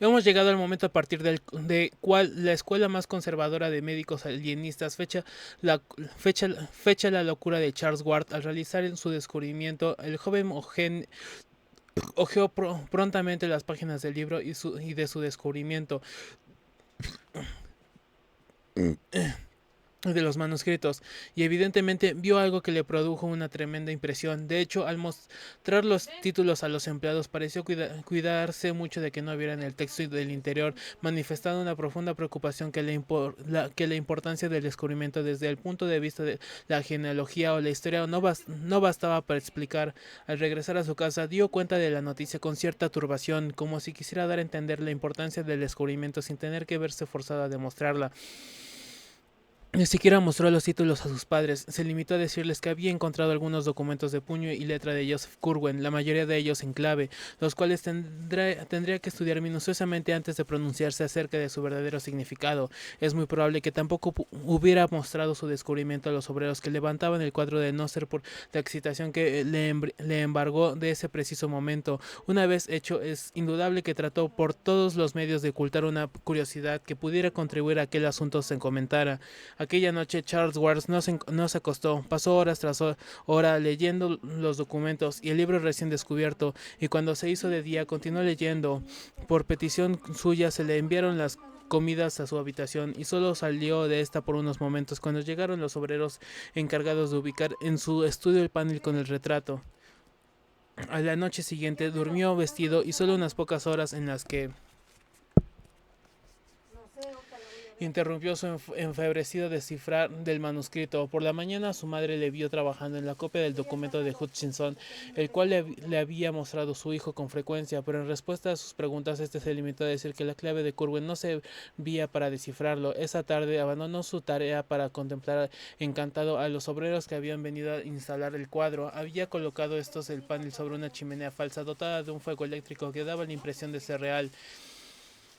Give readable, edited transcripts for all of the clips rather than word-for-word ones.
Hemos llegado al momento a partir de cual la escuela más conservadora de médicos alienistas la, fecha la locura de Charles Ward al realizar en su descubrimiento. El joven hojeó prontamente las páginas del libro y de su descubrimiento de los manuscritos, y evidentemente vio algo que le produjo una tremenda impresión. De hecho, al mostrar los títulos a los empleados, pareció cuidarse mucho de que no vieran el texto del interior, manifestando una profunda preocupación que la importancia del descubrimiento desde el punto de vista de la genealogía o la historia no bastaba para explicar. Al regresar a su casa, dio cuenta de la noticia con cierta turbación, como si quisiera dar a entender la importancia del descubrimiento sin tener que verse forzado a demostrarla. Ni siquiera mostró los títulos a sus padres, se limitó a decirles que había encontrado algunos documentos de puño y letra de Joseph Curwen, la mayoría de ellos en clave, los cuales tendría que estudiar minuciosamente antes de pronunciarse acerca de su verdadero significado. Es muy probable que tampoco hubiera mostrado su descubrimiento a los obreros que levantaban el cuadro de no ser por la excitación que le embargó de ese preciso momento. Una vez hecho, es indudable que trató por todos los medios de ocultar una curiosidad que pudiera contribuir a que el asunto se comentara. Aquella noche Charles Ward no se acostó, pasó horas tras hora leyendo los documentos y el libro recién descubierto, y cuando se hizo de día continuó leyendo. Por petición suya se le enviaron las comidas a su habitación y solo salió de esta por unos momentos cuando llegaron los obreros encargados de ubicar en su estudio el panel con el retrato. A la noche siguiente durmió vestido y solo unas pocas horas en las que interrumpió su enfebrecido descifrar del manuscrito. Por la mañana su madre le vio trabajando en la copia del documento de Hutchinson, el cual le había mostrado su hijo con frecuencia, pero en respuesta a sus preguntas este se limitó a decir que la clave de Curwen no servía para descifrarlo. Esa tarde abandonó su tarea para contemplar encantado a los obreros que habían venido a instalar el cuadro. Había colocado estos el panel sobre una chimenea falsa dotada de un fuego eléctrico que daba la impresión de ser real,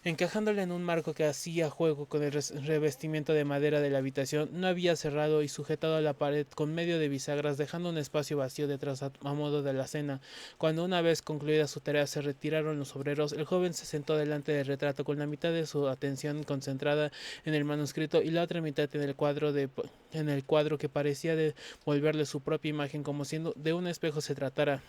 encajándola en un marco que hacía juego con el revestimiento de madera de la habitación. No había cerrado y sujetado a la pared con medio de bisagras, dejando un espacio vacío detrás a modo de la cena. Cuando una vez concluida su tarea se retiraron los obreros, el joven se sentó delante del retrato con la mitad de su atención concentrada en el manuscrito y la otra mitad en el cuadro que parecía devolverle su propia imagen, como si de un espejo se tratara.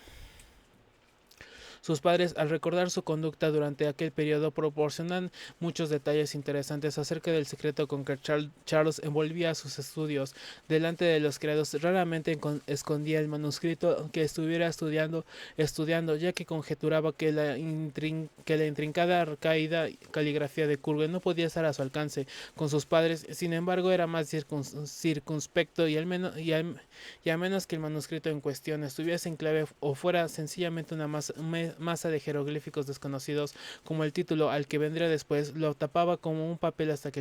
Sus padres, al recordar su conducta durante aquel periodo, proporcionan muchos detalles interesantes acerca del secreto con que Charles envolvía sus estudios. Delante de los criados raramente escondía el manuscrito que estuviera estudiando, ya que conjeturaba que que la intrincada arcaída caligrafía de Curwen no podía estar a su alcance. Con sus padres, sin embargo, era más circunspecto y a menos que el manuscrito en cuestión estuviese en clave o fuera sencillamente una masa de jeroglíficos desconocidos, como el título al que vendría después, lo tapaba como un papel hasta que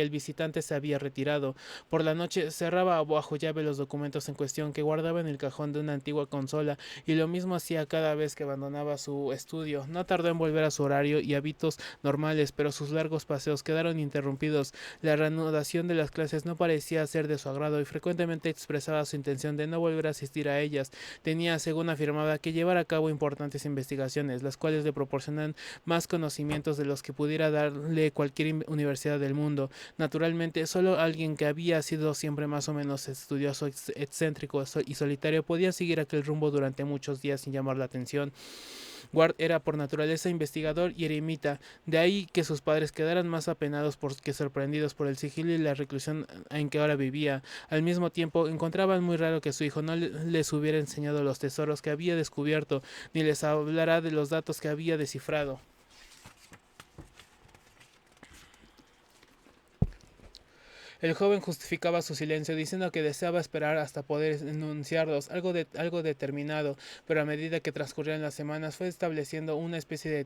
el visitante se había retirado. Por la noche cerraba bajo llave los documentos en cuestión, que guardaba en el cajón de una antigua consola, y lo mismo hacía cada vez que abandonaba su estudio. No tardó en volver a su horario y hábitos normales, pero sus largos paseos quedaron interrumpidos. La reanudación de las clases no parecía ser de su agrado y frecuentemente expresaba su intención de no volver a asistir a ellas. Tenía, según afirmaba, que llevar a cabo importantes investigaciones, las cuales le proporcionan más conocimientos de los que pudiera darle cualquier universidad del mundo. Naturalmente, solo alguien que había sido siempre más o menos estudioso, excéntrico y solitario podía seguir aquel rumbo durante muchos días sin llamar la atención. Ward era por naturaleza investigador y eremita, de ahí que sus padres quedaran más apenados que sorprendidos por el sigilo y la reclusión en que ahora vivía. Al mismo tiempo, encontraban muy raro que su hijo no les hubiera enseñado los tesoros que había descubierto, ni les hablara de los datos que había descifrado. El joven justificaba su silencio diciendo que deseaba esperar hasta poder enunciarlos, algo determinado, pero a medida que transcurrían las semanas fue estableciendo una especie de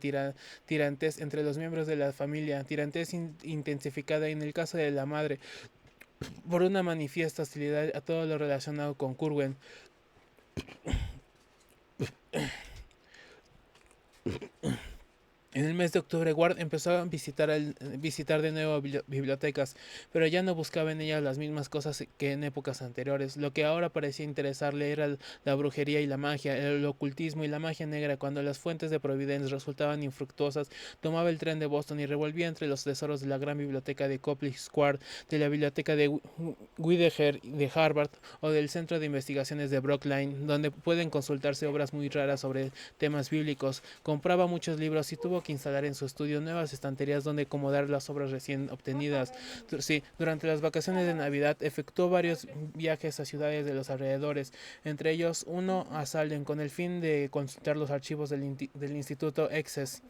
tirantez entre los miembros de la familia, tirantez intensificada en el caso de la madre, por una manifiesta hostilidad a todo lo relacionado con Curwen. En el mes de octubre, Ward empezó a visitar de nuevo bibliotecas, pero ya no buscaba en ellas las mismas cosas que en épocas anteriores. Lo que ahora parecía interesarle era la brujería y la magia, el ocultismo y la magia negra. Cuando las fuentes de Providence resultaban infructuosas, tomaba el tren de Boston y revolvía entre los tesoros de la gran biblioteca de Copley Square, de la biblioteca de Whittaker de Harvard o del Centro de Investigaciones de Brookline, donde pueden consultarse obras muy raras sobre temas bíblicos. Compraba muchos libros y tuvo que instalar en su estudio nuevas estanterías donde acomodar las obras recién obtenidas. Sí, durante las vacaciones de Navidad efectuó varios viajes a ciudades de los alrededores, entre ellos uno a Salem con el fin de consultar los archivos del Instituto Essex.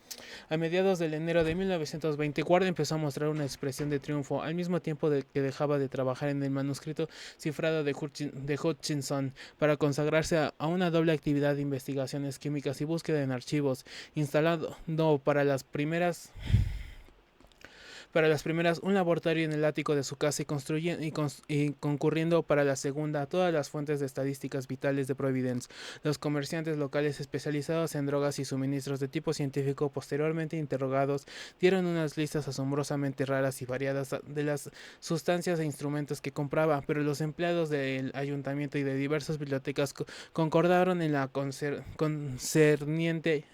A mediados de enero de 1920, Ward empezó a mostrar una expresión de triunfo, al mismo tiempo que dejaba de trabajar en el manuscrito cifrado de Hutchinson para consagrarse a una doble actividad de investigaciones químicas y búsqueda en archivos, instalado para las primeras un laboratorio en el ático de su casa y concurriendo para la segunda todas las fuentes de estadísticas vitales de Providence. Los comerciantes locales especializados en drogas y suministros de tipo científico, posteriormente interrogados, dieron unas listas asombrosamente raras y variadas de las sustancias e instrumentos que compraba, pero los empleados del ayuntamiento y de diversas bibliotecas concordaron en la concerniente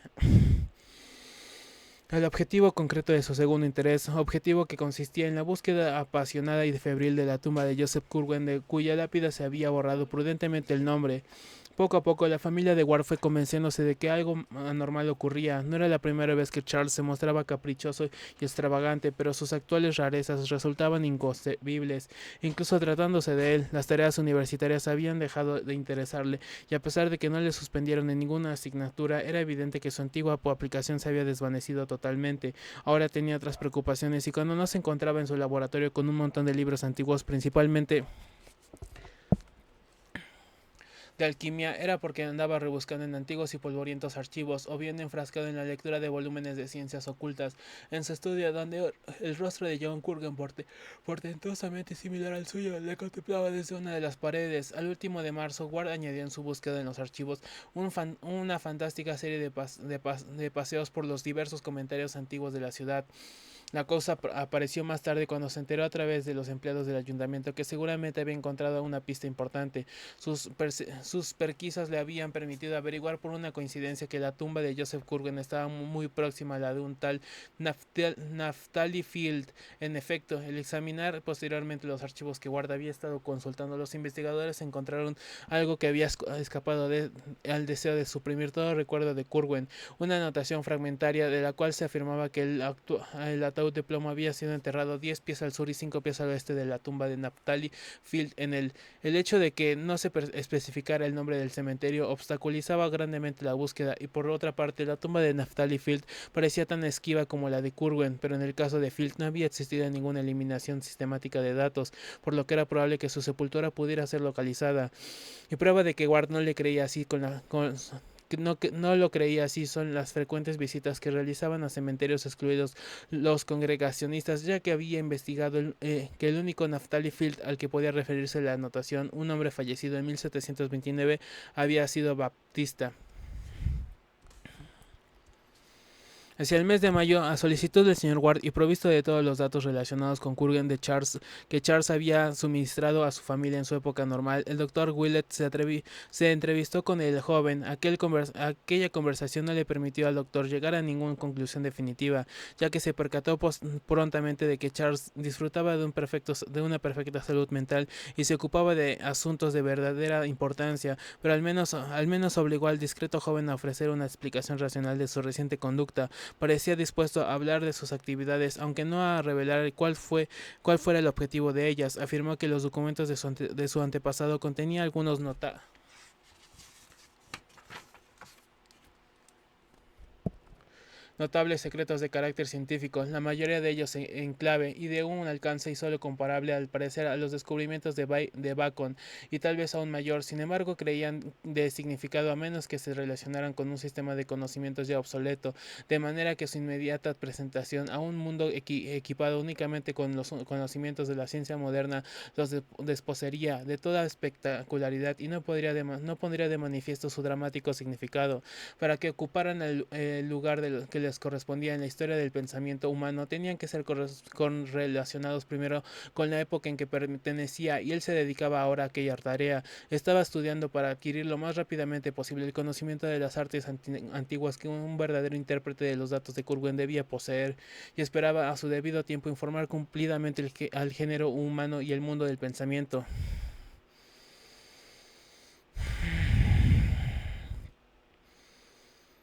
el objetivo concreto de su segundo interés, objetivo que consistía en la búsqueda apasionada y febril de la tumba de Joseph Curwen, de cuya lápida se había borrado prudentemente el nombre. Poco a poco la familia de Ward fue convenciéndose de que algo anormal ocurría. No era la primera vez que Charles se mostraba caprichoso y extravagante, pero sus actuales rarezas resultaban inconcebibles. Incluso tratándose de él, las tareas universitarias habían dejado de interesarle, y a pesar de que no le suspendieron en ninguna asignatura, era evidente que su antigua aplicación se había desvanecido totalmente. Ahora tenía otras preocupaciones, y cuando no se encontraba en su laboratorio con un montón de libros antiguos, principalmente de alquimia, era porque andaba rebuscando en antiguos y polvorientos archivos, o bien enfrascado en la lectura de volúmenes de ciencias ocultas. En su estudio, donde el rostro de John Curgen, portentosamente similar al suyo, le contemplaba desde una de las paredes. Al último de marzo, Ward añadió en su búsqueda en los archivos una fantástica serie de paseos por los diversos comentarios antiguos de la ciudad. La cosa apareció más tarde cuando se enteró a través de los empleados del ayuntamiento que seguramente había encontrado una pista importante. Sus pesquisas le habían permitido averiguar por una coincidencia que la tumba de Joseph Curwen estaba muy próxima a la de un tal Naphtali Field. En efecto, al examinar posteriormente los archivos que Ward había estado consultando, los investigadores encontraron algo que había escapado al deseo de suprimir todo recuerdo de Curwen, una anotación fragmentaria de la cual se afirmaba que el ataúd de plomo había sido enterrado 10 pies al sur y 5 pies al oeste de la tumba de Naphtali Field. El hecho de que no se especificara el nombre del cementerio obstaculizaba grandemente la búsqueda, y por otra parte la tumba de Naphtali Field parecía tan esquiva como la de Curwen, pero en el caso de Field no había existido ninguna eliminación sistemática de datos, por lo que era probable que su sepultura pudiera ser localizada. Y prueba de que Ward no le creía así que no lo creía así son las frecuentes visitas que realizaban a cementerios excluidos los congregacionistas, ya que había investigado que el único Naphtali Field al que podía referirse la anotación, un hombre fallecido en 1729, había sido baptista. Hacia el mes de mayo, a solicitud del señor Ward y provisto de todos los datos relacionados con Curwen que Charles había suministrado a su familia en su época normal, el doctor Willett se entrevistó con el joven. Aquella conversación no le permitió al doctor llegar a ninguna conclusión definitiva, ya que se percató prontamente de que Charles disfrutaba de una perfecta salud mental y se ocupaba de asuntos de verdadera importancia, pero al menos obligó al discreto joven a ofrecer una explicación racional de su reciente conducta. Parecía dispuesto a hablar de sus actividades, aunque no a revelar cuál fuera el objetivo de ellas. Afirmó que los documentos de su antepasado contenían algunos notables secretos de carácter científico, la mayoría de ellos en clave y de un alcance y solo comparable al parecer a los descubrimientos de Bacon, y tal vez aún mayor. Sin embargo, creían de significado a menos que se relacionaran con un sistema de conocimientos ya obsoleto, de manera que su inmediata presentación a un mundo equipado únicamente con los conocimientos de la ciencia moderna los desposeería de toda espectacularidad y no pondría de manifiesto su dramático significado, para que ocuparan el lugar que les les correspondía en la historia del pensamiento humano tenían que ser relacionados primero con la época en que pertenecía, y él se dedicaba ahora a aquella tarea. Estaba estudiando para adquirir lo más rápidamente posible el conocimiento de las artes antiguas que un verdadero intérprete de los datos de Kurgan debía poseer, y esperaba a su debido tiempo informar cumplidamente al género humano y el mundo del pensamiento.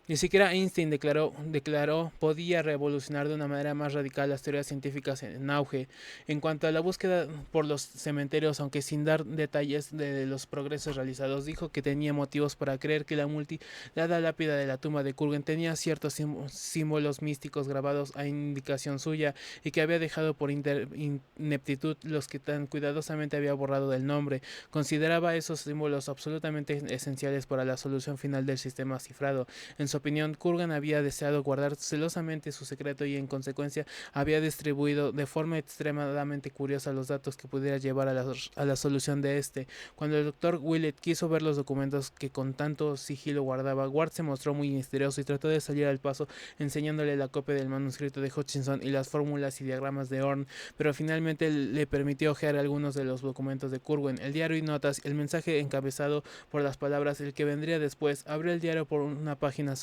Ni siquiera Einstein declaró podía revolucionar de una manera más radical las teorías científicas en auge. En cuanto a la búsqueda por los cementerios, aunque sin dar detalles de los progresos realizados, dijo que tenía motivos para creer que la mutilada lápida de la tumba de Kurgan tenía ciertos símbolos místicos grabados a indicación suya, y que había dejado por ineptitud los que tan cuidadosamente había borrado del nombre. Consideraba esos símbolos absolutamente esenciales para la solución final del sistema cifrado. En su opinión, Kurgan había deseado guardar celosamente su secreto, y en consecuencia había distribuido de forma extremadamente curiosa los datos que pudiera llevar a la solución de este. Cuando el doctor Willett quiso ver los documentos que con tanto sigilo guardaba, Ward se mostró muy misterioso y trató de salir al paso enseñándole la copia del manuscrito de Hutchinson y las fórmulas y diagramas de Horn, pero finalmente le permitió hojear algunos de los documentos de Kurgan, el diario y notas, el mensaje encabezado por las palabras "el que vendría después". Abrió el diario por una página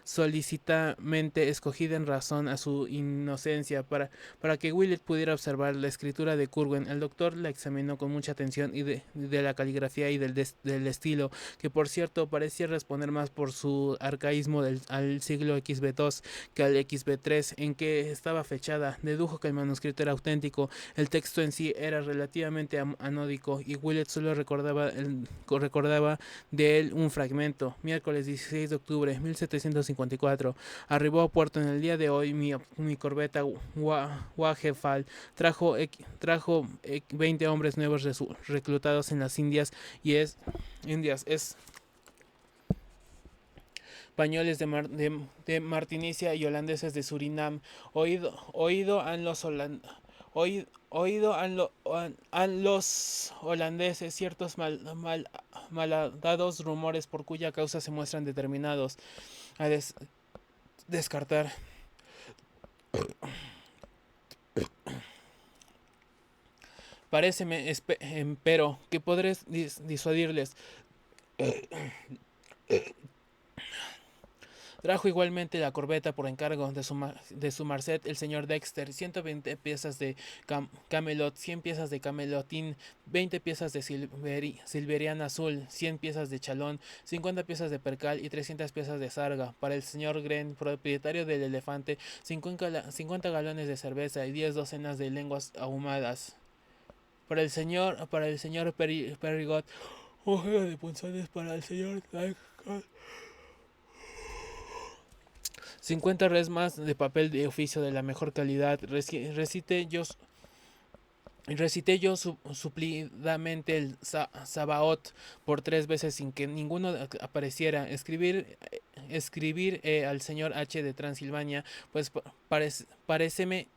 solicitamente escogida en razón a su inocencia para que Willett pudiera observar la escritura de Kurgan. El doctor la examinó con mucha atención, y de la caligrafía y del estilo, que por cierto parecía responder más por su arcaísmo al siglo XB2 que al XB3 en que estaba fechada. Dedujo que el manuscrito era auténtico. El texto en sí era relativamente anódico, y Willett solo recordaba de él un fragmento. Miércoles 16 de octubre 1754. Arribó a puerto en el día de hoy mi corbeta Wagefal. Trajo 20 hombres nuevos reclutados en las Indias, españoles de Martinicia y holandeses de Surinam. Oído han los holandeses. Han los holandeses ciertos maldados rumores por cuya causa se muestran determinados a descartar. Paréceme, empero, que podré disuadirles. Trajo igualmente la corbeta por encargo de su merced el señor Dexter, 120 piezas de camelot, 100 piezas de camelotín, 20 piezas de silveriana azul, 100 piezas de chalón, 50 piezas de percal y 300 piezas de sarga. Para el señor Gren, propietario del Elefante, 50 galones de cerveza y 10 docenas de lenguas ahumadas. Para el señor Perrigot, un juego de punzones. Para el señor Dyke, 50 res más de papel de oficio de la mejor calidad. Recité yo suplidamente el Sabaot por 3 veces sin que ninguno apareciera. Escribir al señor H. de Transilvania, pues paréceme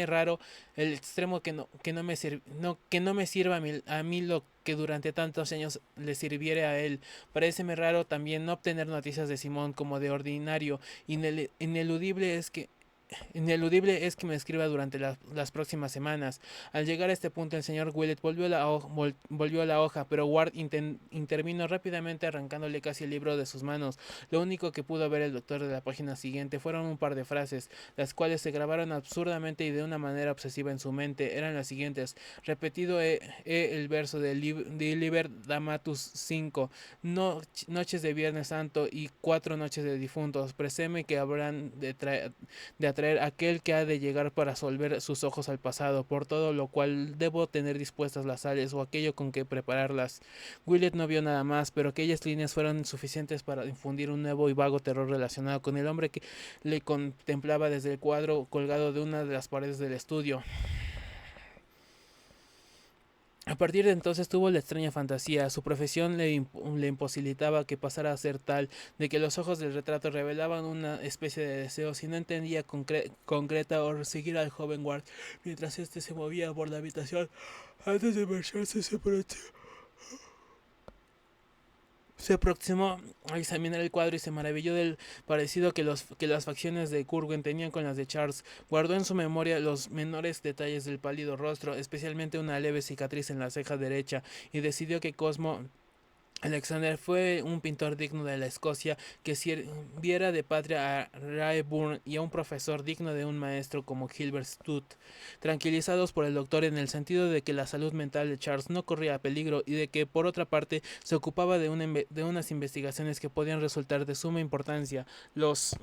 raro el extremo que no me sirva a mí lo que durante tantos años le sirviere a él. Paréceme raro también no obtener noticias de Simón como de ordinario. Ineludible es que me escriba durante las próximas semanas. Al llegar a este punto, el señor Willett volvió a la hoja, pero Ward intervino rápidamente, arrancándole casi el libro de sus manos. Lo único que pudo ver el doctor de la página siguiente fueron un par de frases, las cuales se grabaron absurdamente y de una manera obsesiva en su mente. Eran las siguientes: repetido el verso de Liber Damatus 5, noches de Viernes Santo y 4 noches de difuntos. Preseme que habrán de atraer aquel que ha de llegar para solver sus ojos al pasado, por todo lo cual debo tener dispuestas las sales o aquello con que prepararlas. Willett no vio nada más, pero aquellas líneas fueron suficientes para infundir un nuevo y vago terror relacionado con el hombre que le contemplaba desde el cuadro colgado de una de las paredes del estudio. A partir de entonces tuvo la extraña fantasía. Su profesión le imposibilitaba que pasara a ser tal, de que los ojos del retrato revelaban una especie de deseo, si no entendía concreta, o seguir al joven Ward mientras éste se movía por la habitación antes de marcharse. Se aproximó a examinar el cuadro y se maravilló del parecido que las facciones de Curwen tenían con las de Charles. Guardó en su memoria los menores detalles del pálido rostro, especialmente una leve cicatriz en la ceja derecha, y decidió que Cosmo Alexander fue un pintor digno de la Escocia que sirviera de patria a Raeburn y a un profesor digno de un maestro como Gilbert Stud, tranquilizados por el doctor en el sentido de que la salud mental de Charles no corría peligro y de que, por otra parte, se ocupaba de unas investigaciones que podían resultar de suma importancia. Los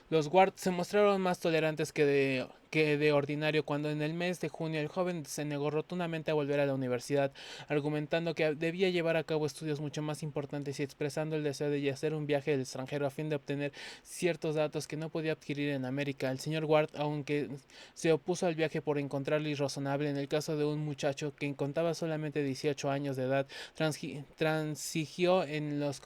Ward se mostraron más tolerantes que de ordinario cuando en el mes de junio el joven se negó rotundamente a volver a la universidad, argumentando que debía llevar a cabo estudios mucho más importantes y expresando el deseo de hacer un viaje al extranjero a fin de obtener ciertos datos que no podía adquirir en América. El señor Ward, aunque se opuso al viaje por encontrarlo irrazonable en el caso de un muchacho que contaba solamente 18 años de edad, transigió en los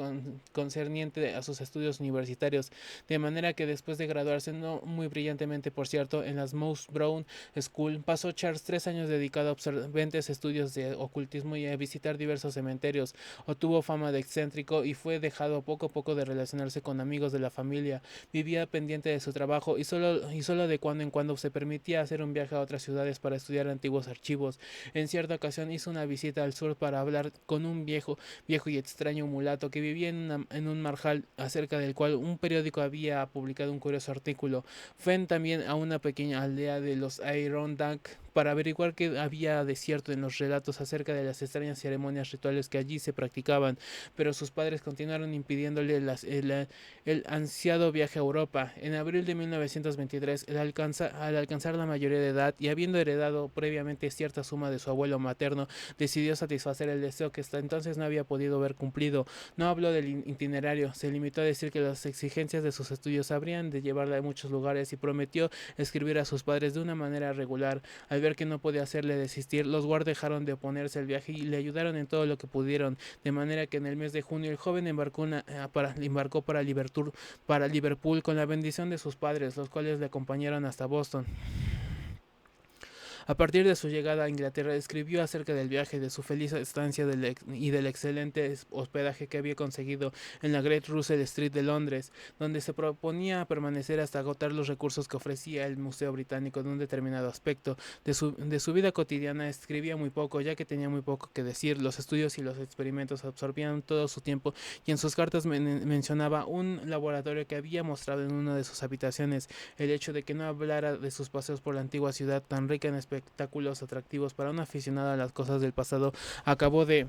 concerniente a sus estudios universitarios, de manera que después de graduarse, no muy brillantemente por cierto, en las Mouse Brown School, pasó Charles 3 años dedicado a observantes estudios de ocultismo y a visitar diversos cementerios. Obtuvo fama de excéntrico y fue dejado poco a poco de relacionarse con amigos de la familia. Vivía pendiente de su trabajo y solo de cuando en cuando se permitía hacer un viaje a otras ciudades para estudiar antiguos archivos. En cierta ocasión hizo una visita al sur para hablar con un viejo y extraño mulato que vivía en un marjal acerca del cual un periódico había publicado un curioso artículo. Fue también a una pequeña aldea de los Adirondack para averiguar qué había de cierto en los relatos acerca de las extrañas ceremonias rituales que allí se practicaban, pero sus padres continuaron impidiéndole el ansiado viaje a Europa. En abril de 1923, al alcanzar la mayoría de edad y habiendo heredado previamente cierta suma de su abuelo materno, decidió satisfacer el deseo que hasta entonces no había podido ver cumplido. No habló del itinerario, se limitó a decir que las exigencias de sus estudios habrían de llevarla a muchos lugares y prometió escribir a sus padres de una manera regular. Al ver que no podía hacerle desistir, los Ward dejaron de oponerse al viaje y le ayudaron en todo lo que pudieron, de manera que en el mes de junio el joven embarcó para Liverpool con la bendición de sus padres, los cuales le acompañaron hasta Boston. A partir de su llegada a Inglaterra, escribió acerca del viaje, de su feliz estancia y del excelente hospedaje que había conseguido en la Great Russell Street de Londres, donde se proponía permanecer hasta agotar los recursos que ofrecía el Museo Británico de un determinado aspecto. De su vida cotidiana escribía muy poco, ya que tenía muy poco que decir. Los estudios y los experimentos absorbían todo su tiempo y en sus cartas mencionaba un laboratorio que había mostrado en una de sus habitaciones. El hecho de que no hablara de sus paseos por la antigua ciudad tan rica en espectáculos atractivos para un aficionado a las cosas del pasado acabó de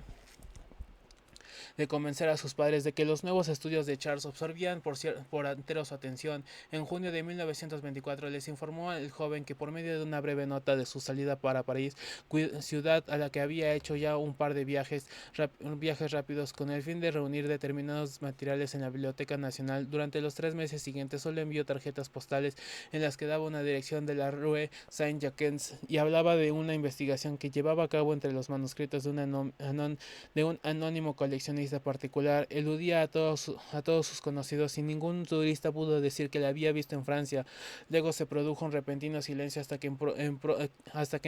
convencer a sus padres de que los nuevos estudios de Charles absorbían por entero su atención. En junio de 1924 les informó al joven que por medio de una breve nota de su salida para París, ciudad a la que había hecho ya un par de viajes rápidos con el fin de reunir determinados materiales en la Biblioteca Nacional, durante los 3 meses siguientes solo envió tarjetas postales en las que daba una dirección de la Rue Saint-Jacques y hablaba de una investigación que llevaba a cabo entre los manuscritos de un anónimo coleccionista particular. Eludía a todos sus conocidos y ningún turista pudo decir que la había visto en Francia. Luego se produjo un repentino silencio hasta que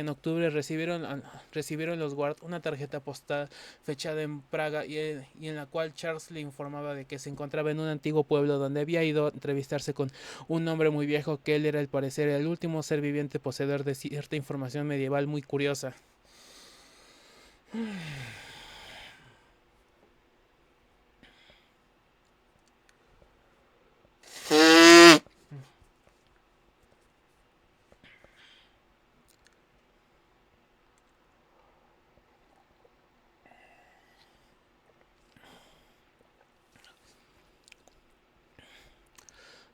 en octubre recibieron los Ward una tarjeta postal fechada en Praga y en la cual Charles le informaba de que se encontraba en un antiguo pueblo donde había ido a entrevistarse con un hombre muy viejo que él era al parecer el último ser viviente poseedor de cierta información medieval muy curiosa.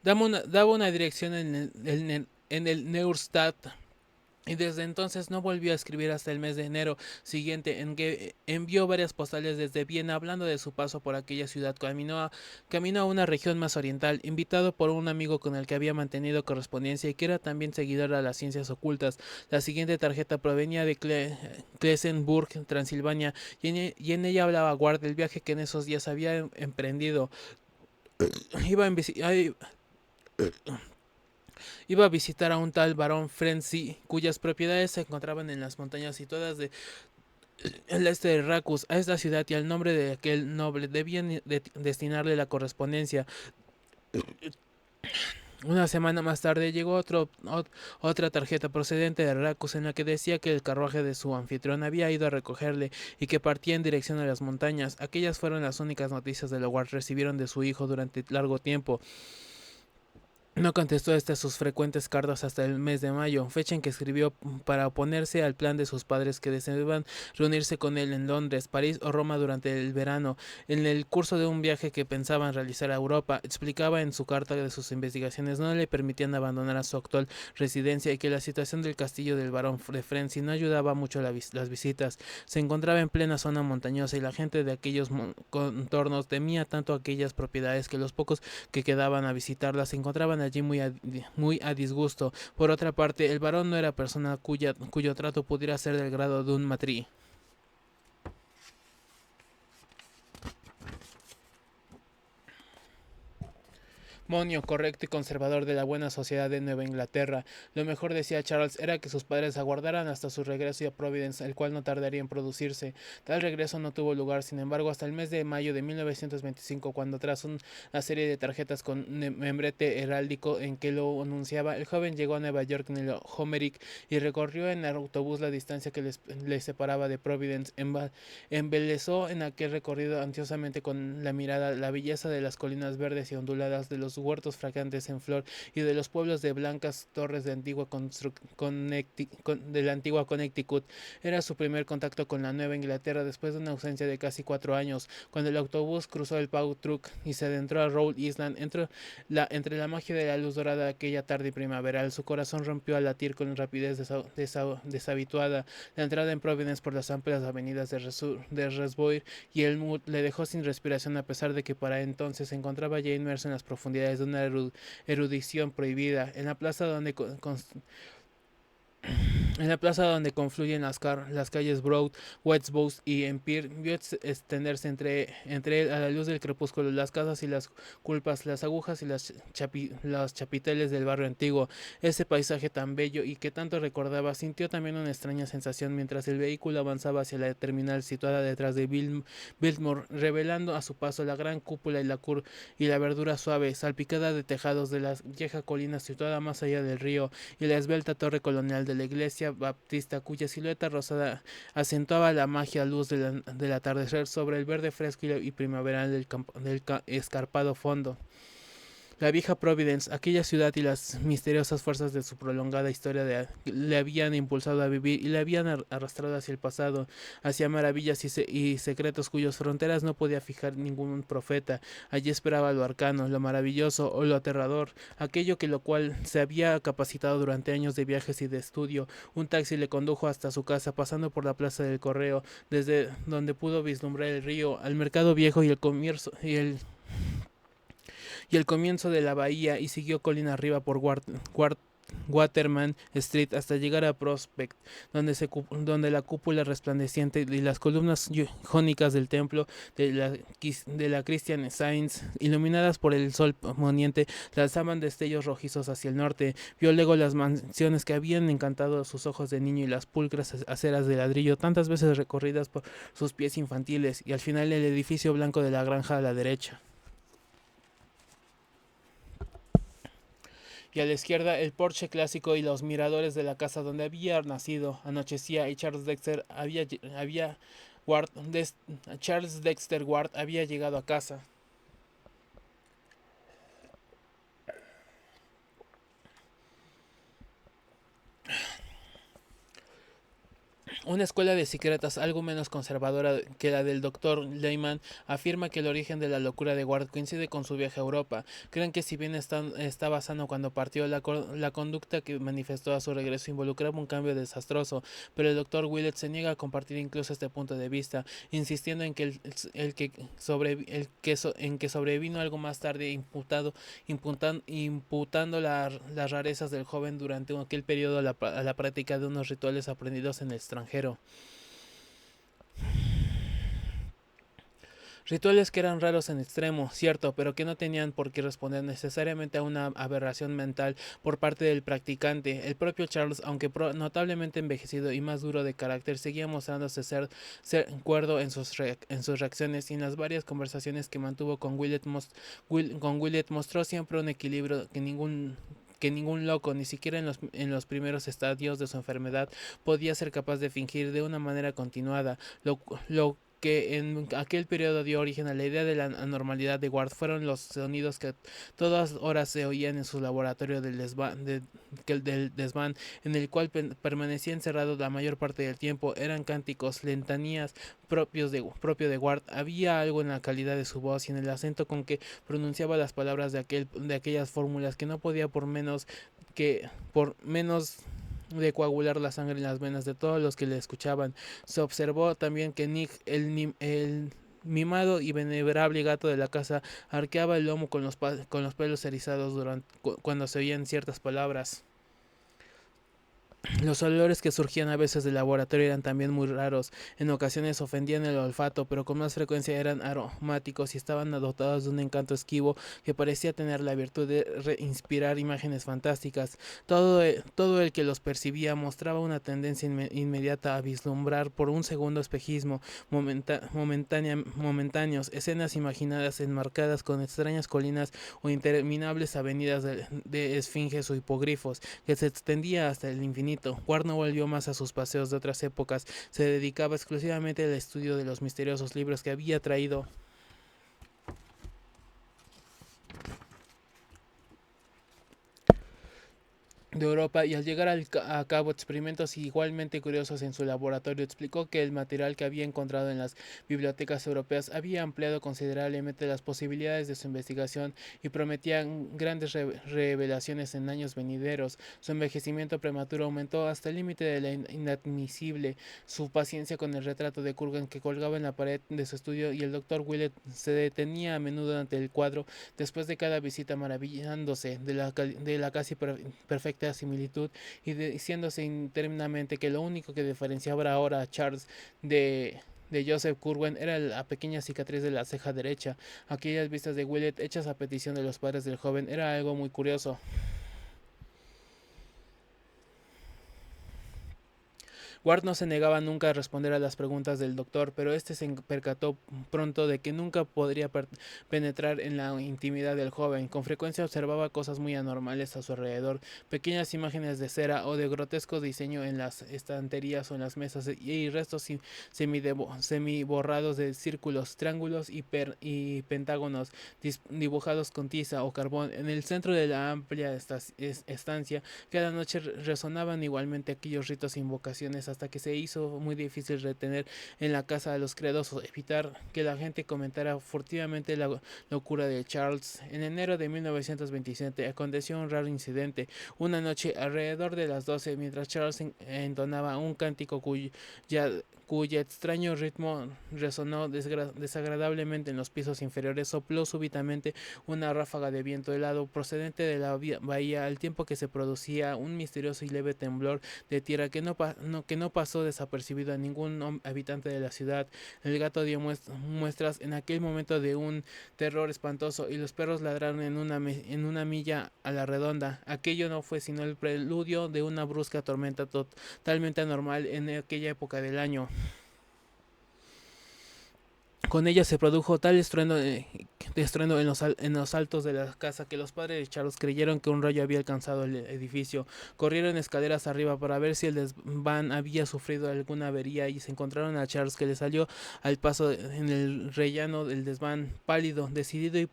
Daba una dirección en el Neustadt y desde entonces no volvió a escribir hasta el mes de enero siguiente, en que envió varias postales desde Viena hablando de su paso por aquella ciudad. Caminó a una región más oriental, invitado por un amigo con el que había mantenido correspondencia y que era también seguidor de las ciencias ocultas. La siguiente tarjeta provenía de Klesenburg, Transilvania, y en ella hablaba Ward del viaje que en esos días había emprendido. Iba, en, Iba a visitar a un tal barón Frenzy, cuyas propiedades se encontraban en las montañas situadas el este de Racus. A esta ciudad y al nombre de aquel noble debían destinarle la correspondencia. Una semana más tarde llegó otra tarjeta procedente de Racus en la que decía que el carruaje de su anfitrión había ido a recogerle y que partía en dirección a las montañas. Aquellas fueron las únicas noticias de lo cual recibieron de su hijo durante largo tiempo. No contestó a sus frecuentes cartas hasta el mes de mayo, fecha en que escribió para oponerse al plan de sus padres que deseaban reunirse con él en Londres, París o Roma durante el verano. En el curso de un viaje que pensaban realizar a Europa, explicaba en su carta que sus investigaciones no le permitían abandonar a su actual residencia y que la situación del castillo del barón de Frenzy no ayudaba mucho las visitas. Se encontraba en plena zona montañosa y la gente de aquellos contornos temía tanto aquellas propiedades que los pocos que quedaban a visitarla se encontraban allí muy a disgusto. Por otra parte, el varón no era persona cuyo trato pudiera ser del grado de un matrí. Monio, correcto y conservador de la buena sociedad de Nueva Inglaterra. Lo mejor, decía Charles, era que sus padres aguardaran hasta su regreso a Providence, el cual no tardaría en producirse. Tal regreso no tuvo lugar, sin embargo, hasta el mes de mayo de 1925, cuando tras una serie de tarjetas con membrete heráldico en que lo anunciaba, el joven llegó a Nueva York en el Homeric y recorrió en autobús la distancia que les separaba de Providence. Embelezó en aquel recorrido ansiosamente con la mirada la belleza de las colinas verdes y onduladas, de los huertos fragantes en flor y de los pueblos de blancas torres de la antigua Connecticut. Era su primer contacto con la Nueva Inglaterra después de una ausencia de casi 4 años. Cuando el autobús cruzó el Pau Truck y se adentró a Rhode Island, entre la magia de la luz dorada de aquella tarde primaveral, su corazón rompió a latir con rapidez deshabituada. La entrada en Providence por las amplias avenidas de Resboir y Elmwood le dejó sin respiración, a pesar de que para entonces se encontraba ya inmerso en las profundidades de una erudición prohibida. En la plaza donde confluyen las calles Broad, Westbow y Empire, vio extenderse entre él, a la luz del crepúsculo, las casas y las culpas, las agujas y los chapiteles del barrio antiguo. Ese paisaje tan bello y que tanto recordaba, sintió también una extraña sensación mientras el vehículo avanzaba hacia la terminal situada detrás de Biltmore, revelando a su paso la gran cúpula y la verdura suave, salpicada de tejados de la vieja colina situada más allá del río, y la esbelta torre colonial de la iglesia baptista, cuya silueta rosada acentuaba la magia luz del atardecer sobre el verde fresco y primaveral del escarpado fondo. La vieja Providence, aquella ciudad y las misteriosas fuerzas de su prolongada historia le habían impulsado a vivir y le habían arrastrado hacia el pasado, hacia maravillas y secretos cuyas fronteras no podía fijar ningún profeta. Allí esperaba lo arcano, lo maravilloso o lo aterrador, aquello que lo cual se había capacitado durante años de viajes y de estudio. Un taxi le condujo hasta su casa, pasando por la plaza del correo, desde donde pudo vislumbrar el río, al mercado viejo y el comienzo de la bahía, y siguió colina arriba por Waterman Street hasta llegar a Prospect, donde la cúpula resplandeciente y las columnas jónicas del templo de la Christian Science, iluminadas por el sol poniente, lanzaban destellos rojizos hacia el norte. Vio luego las mansiones que habían encantado sus ojos de niño y las pulcras aceras de ladrillo tantas veces recorridas por sus pies infantiles, y al final el edificio blanco de la granja a la derecha. Y a la izquierda el porche clásico y los miradores de la casa donde había nacido. Anochecía y Charles Dexter Ward había llegado a casa. Una escuela de psiquiatras algo menos conservadora que la del Dr. Lehman afirma que el origen de la locura de Ward coincide con su viaje a Europa. Creen que si bien estaba sano cuando partió, la conducta que manifestó a su regreso involucraba un cambio desastroso, pero el Dr. Willett se niega a compartir incluso este punto de vista, insistiendo en que en que sobrevino algo más tarde, imputando las rarezas del joven durante aquel periodo a la práctica de unos rituales aprendidos en el extranjero. Rituales que eran raros en extremo, cierto, pero que no tenían por qué responder necesariamente a una aberración mental por parte del practicante. El propio Charles, aunque notablemente envejecido y más duro de carácter, seguía mostrándose ser cuerdo en sus reacciones y en las varias conversaciones que mantuvo con con Willett mostró siempre un equilibrio que ningún loco, ni siquiera en los primeros estadios de su enfermedad, podía ser capaz de fingir de una manera continuada. Lo que en aquel periodo dio origen a la idea de la anormalidad de Ward fueron los sonidos que todas horas se oían en su laboratorio del desván, en el cual permanecía encerrado la mayor parte del tiempo. Eran cánticos, lentanías propio de Ward. Había algo en la calidad de su voz y en el acento con que pronunciaba las palabras de aquellas fórmulas que no podía por menos de coagular la sangre en las venas de todos los que le escuchaban. Se observó también que Nick, el mimado y venerable gato de la casa, arqueaba el lomo con los pelos erizados cuando se oían ciertas palabras. Los olores que surgían a veces del laboratorio eran también muy raros. En ocasiones ofendían el olfato, pero con más frecuencia eran aromáticos y estaban dotados de un encanto esquivo que parecía tener la virtud de inspirar imágenes fantásticas. Todo el que los percibía mostraba una tendencia inmediata a vislumbrar por un segundo espejismo momentáneos, escenas imaginadas enmarcadas con extrañas colinas o interminables avenidas de esfinges o hipogrifos que se extendía hasta el infinito. Ward no volvió más a sus paseos de otras épocas, se dedicaba exclusivamente al estudio de los misteriosos libros que había traído de Europa y al llegar a cabo experimentos igualmente curiosos en su laboratorio explicó que el material que había encontrado en las bibliotecas europeas había ampliado considerablemente las posibilidades de su investigación y prometían grandes revelaciones en años venideros. Su envejecimiento prematuro aumentó hasta el límite de la inadmisible su paciencia con el retrato de Kurgan que colgaba en la pared de su estudio y el doctor Willett se detenía a menudo ante el cuadro después de cada visita maravillándose de la casi perfecta similitud y diciéndose internamente que lo único que diferenciaba ahora a Charles de Joseph Curwen era la pequeña cicatriz de la ceja derecha. Aquellas vistas de Willett hechas a petición de los padres del joven era algo muy curioso. Ward no se negaba nunca a responder a las preguntas del doctor, pero este se percató pronto de que nunca podría penetrar en la intimidad del joven. Con frecuencia observaba cosas muy anormales a su alrededor, pequeñas imágenes de cera o de grotesco diseño en las estanterías o en las mesas y restos semiborrados de círculos, triángulos y pentágonos dibujados con tiza o carbón. En el centro de la amplia estancia, cada noche resonaban igualmente aquellos ritos e invocaciones hasta que se hizo muy difícil retener en la casa a los creados o evitar que la gente comentara furtivamente la locura de Charles. En enero de 1927 aconteció un raro incidente. Una noche alrededor de las 12, mientras Charles entonaba un cántico cuya extraño ritmo resonó desagradablemente en los pisos inferiores, sopló súbitamente una ráfaga de viento helado procedente de la bahía, al tiempo que se producía un misterioso y leve temblor de tierra que no pasó desapercibido a ningún habitante de la ciudad. El gato dio muestras en aquel momento de un terror espantoso y los perros ladraron en una milla a la redonda. Aquello no fue sino el preludio de una brusca tormenta totalmente anormal en aquella época del año. Con ella se produjo tal estruendo en los altos de la casa que los padres de Charles creyeron que un rayo había alcanzado el edificio. Corrieron escaleras arriba para ver si el desván había sufrido alguna avería y se encontraron a Charles que le salió al paso en el rellano del desván, pálido, decidido y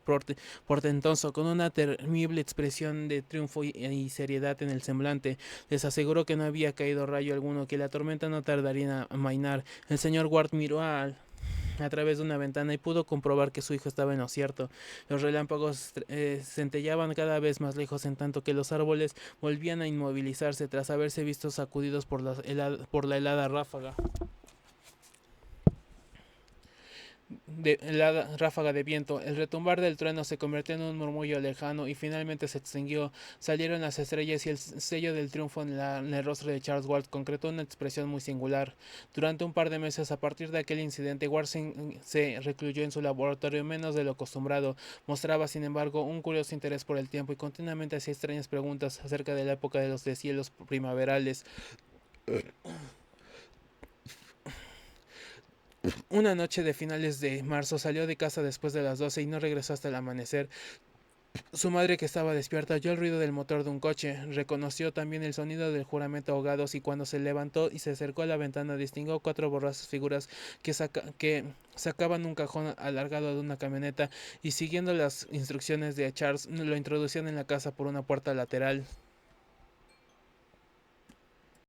portentoso, con una temible expresión de triunfo y seriedad en el semblante. Les aseguró que no había caído rayo alguno, que la tormenta no tardaría en amainar. El señor Ward miró a través de una ventana y pudo comprobar que su hijo estaba en lo cierto. Los relámpagos centellaban cada vez más lejos en tanto que los árboles volvían a inmovilizarse tras haberse visto sacudidos por la helada ráfaga. de la ráfaga de viento. El retumbar del trueno se convirtió en un murmullo lejano y finalmente se extinguió. Salieron las estrellas y el sello del triunfo en el rostro de Charles Ward concretó una expresión muy singular. Durante un par de meses a partir de aquel incidente, Ward se recluyó en su laboratorio menos de lo acostumbrado. Mostraba, sin embargo, un curioso interés por el tiempo y continuamente hacía extrañas preguntas acerca de la época de los deshielos primaverales. Una noche de finales de marzo salió de casa después de las 12 y no regresó hasta el amanecer. Su madre, que estaba despierta, oyó el ruido del motor de un coche, reconoció también el sonido del juramento ahogados y cuando se levantó y se acercó a la ventana distinguió cuatro borrascas figuras que sacaban un cajón alargado de una camioneta y siguiendo las instrucciones de Charles lo introducían en la casa por una puerta lateral.